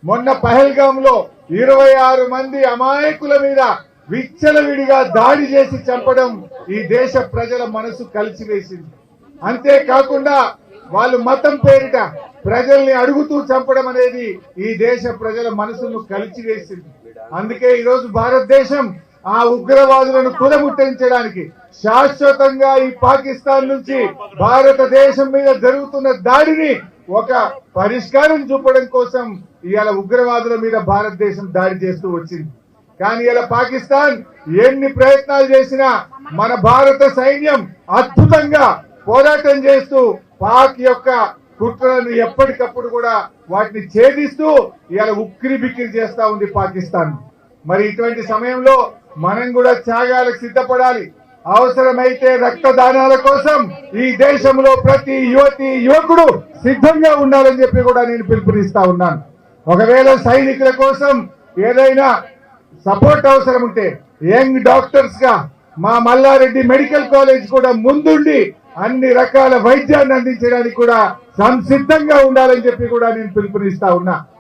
మొన్న పహల్గాంలో 26 మంది అమాయకుల మీద విచ్చలవిడిగా దాడి చేసి చంపడం ఈ దేశ ప్రజల మనసు కలిసివేసింది. అంతేకాకుండా వాళ్ళు మతం పేరిట ప్రజల్ని అడుగుతూ చంపడం అనేది ఈ దేశ ప్రజల మనసును కలిసివేసింది. అందుకే ఈరోజు భారతదేశం ఆ ఉగ్రవాదులను తుదముట్టించడానికి శాశ్వతంగా ఈ పాకిస్తాన్ నుంచి భారతదేశం మీద జరుగుతున్న దాడిని ఒక పరిష్కారం చూపడం కోసం ఇవాళ ఉగ్రవాదుల మీద భారతదేశం దాడి చేస్తూ వచ్చింది. కానీ ఇలా పాకిస్తాన్ ఎన్ని ప్రయత్నాలు చేసినా మన భారత సైన్యం అద్భుతంగా పోరాటం చేస్తూ పాక్ యొక్క కుట్రలను ఎప్పటికప్పుడు కూడా వాటిని ఛేదిస్తూ ఇవాళ ఉక్కిరి బిక్కిరి చేస్తా ఉంది పాకిస్తాన్. మరి ఇటువంటి సమయంలో మనం కూడా త్యాగాలకు సిద్ధపడాలి. అవసరమైతే రక్తదానాల కోసం ఈ దేశంలో ప్రతి యువతి యువకుడు సిద్ధంగా ఉండాలని చెప్పి కూడా నేను పిలుపునిస్తా ఉన్నాను. ఒకవేళ సైనికుల కోసం ఏదైనా సపోర్ట్ అవసరం ఉంటే యంగ్ డాక్టర్స్ గా మా మల్లారెడ్డి మెడికల్ కాలేజ్ కూడా ముందుండి అన్ని రకాల వైద్యాన్ని అందించడానికి కూడా సంసిద్ధంగా ఉండాలని చెప్పి కూడా నేను పిలుపునిస్తా ఉన్నా.